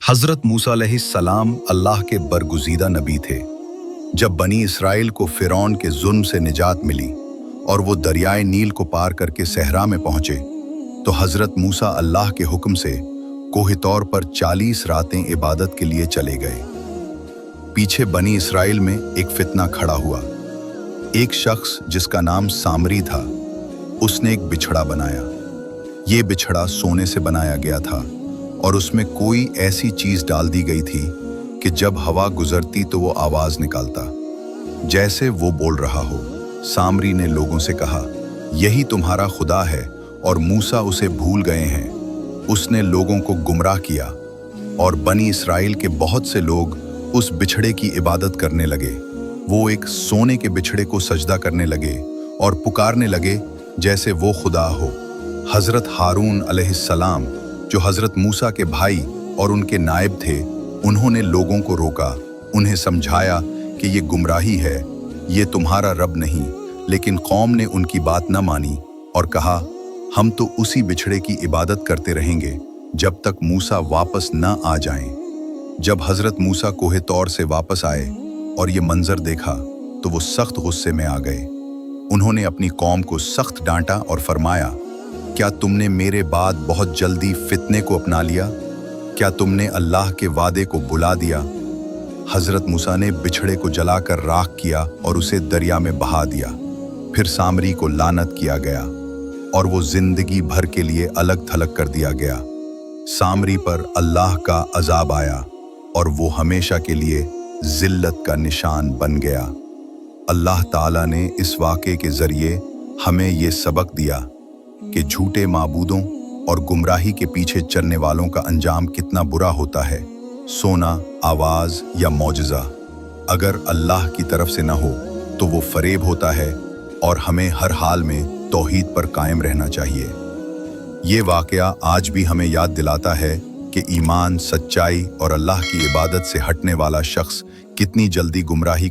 हज़रत मूसा अलैहिस्सलाम अल्लाह के बरगुज़ीदा नबी थे। जब बनी इसराइल को फ़िरौन के जुल्म से निजात मिली और वो दरियाए नील को पार करके सहरा में पहुंचे, तो हज़रत मूसा अल्लाह के हुक्म से कोह तौर पर 40 रातें इबादत के लिए चले गए। पीछे बनी इसराइल में एक फितना खड़ा हुआ। एक शख्स जिसका नाम सामरी था, उसने एक बिछड़ा बनाया। ये बिछड़ा सोने से बनाया गया था और उसमें कोई ऐसी चीज डाल दी गई थी कि जब हवा गुजरती तो वो आवाज निकालता, जैसे वो बोल रहा हो। सामरी ने लोगों से कहा, यही तुम्हारा खुदा है, और मूसा उसे भूल गए हैं। उसने लोगों को गुमराह किया और बनी इसराइल के बहुत से लोग उस बिछड़े की इबादत करने लगे। वो एक सोने के बिछड़े को सजदा करने लगे और पुकारने लगे जैसे वो खुदा हो। हजरत हारून अलैहिस्सलाम, जो हजरत मूसा के भाई और उनके नायब थे, उन्होंने लोगों को रोका, उन्हें समझाया कि ये गुमराही है, ये तुम्हारा रब नहीं। लेकिन कौम ने उनकी बात न मानी और कहा, हम तो उसी बिछड़े की इबादत करते रहेंगे जब तक मूसा वापस न आ जाएं। जब हजरत मूसा कोहे तौर से वापस आए और ये मंजर देखा तो वो सख्त गुस्से में आ गए। उन्होंने अपनी कौम को सख्त डांटा और फरमाया, क्या तुमने मेरे बाद बहुत जल्दी फितने को अपना लिया? क्या तुमने अल्लाह के वादे को बुला दिया? हजरत मूसा ने बिछड़े को जलाकर राख किया और उसे दरिया में बहा दिया। फिर सामरी को लानत किया गया और वो जिंदगी भर के लिए अलग थलग कर दिया गया। सामरी पर अल्लाह का अजाब आया और वो हमेशा के लिए जिल्लत का निशान बन गया। अल्लाह ताला ने इस वाक़े के जरिए हमें ये सबक दिया कि झूठे माबूदों और गुमराही के पीछे चलने वालों का अंजाम कितना बुरा होता है। सोना, आवाज या मौजज़ा अगर अल्लाह की तरफ से न हो तो वो फरेब होता है, और हमें हर हाल में तौहीद पर कायम रहना चाहिए। ये वाक़या आज भी हमें याद दिलाता है कि ईमान, सच्चाई और अल्लाह की इबादत से हटने वाला शख्स कितनी जल्दी गुमराही